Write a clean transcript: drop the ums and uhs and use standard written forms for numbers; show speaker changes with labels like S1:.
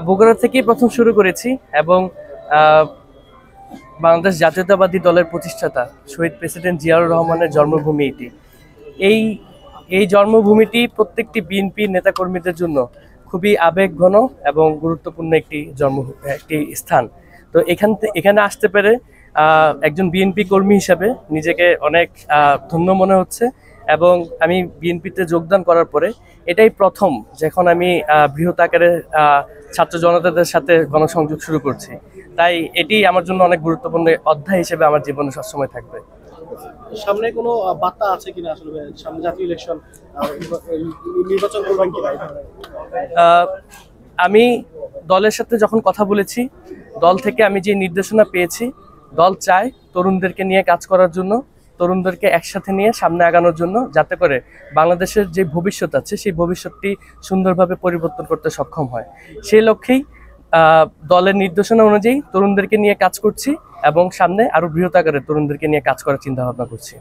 S1: বগুড়া থেকেই প্রথম শুরু করেছি এবং বাংলাদেশ জাতীয়তাবাদী দলের প্রতিষ্ঠাতা শহীদ প্রেসিডেন্ট জিয়াউর রহমানের জন্মভূমি এটি। এই এই জন্মভূমিটি প্রত্যেকটি বিএনপি নেতাকর্মীদের জন্য খুবই আবেগঘন এবং গুরুত্বপূর্ণ একটি স্থান। তো এখানে আসতে পেরে একজন বিএনপি কর্মী হিসাবে নিজেকে অনেক ধন্য মনে হচ্ছে এবং আমি বিএনপিতে যোগদান করার পরে এটাই প্রথম যখন আমি বৃহৎ আকারে ছাত্র জনতাদের সাথে গণসংযোগ শুরু করছি। তাই এটি আমার জন্য অনেক গুরুত্বপূর্ণ অধ্যায় হিসেবে আমার জীবনে সবসময় থাকবে।
S2: সামনে কোনো বার্তা আছে কিনা, আসলে সামনে জাতীয় ইলেকশন, নির্বাচন করবেন কিনা?
S1: আমি দলের সাথে যখন কথা বলেছি, দল থেকে আমি যে নির্দেশনা পেয়েছি, দল চায় তরুণদেরকে নিয়ে কাজ করার জন্য, তরুণদেরকে একসাথে নিয়ে সামনে আগানোর জন্য, যাতে করে বাংলাদেশের যে ভবিষ্যৎ আছে সেই ভবিষ্যৎটি সুন্দরভাবে পরিবর্তন করতে সক্ষম হয়। সেই লক্ষ্যেই দলের নির্দেশনা অনুযায়ী তরুণদেরকে নিয়ে কাজ করছি এবং সামনে আরো বৃহৎ আকারে তরুণদেরকে নিয়ে কাজ করার চিন্তা ভাবনা করছি।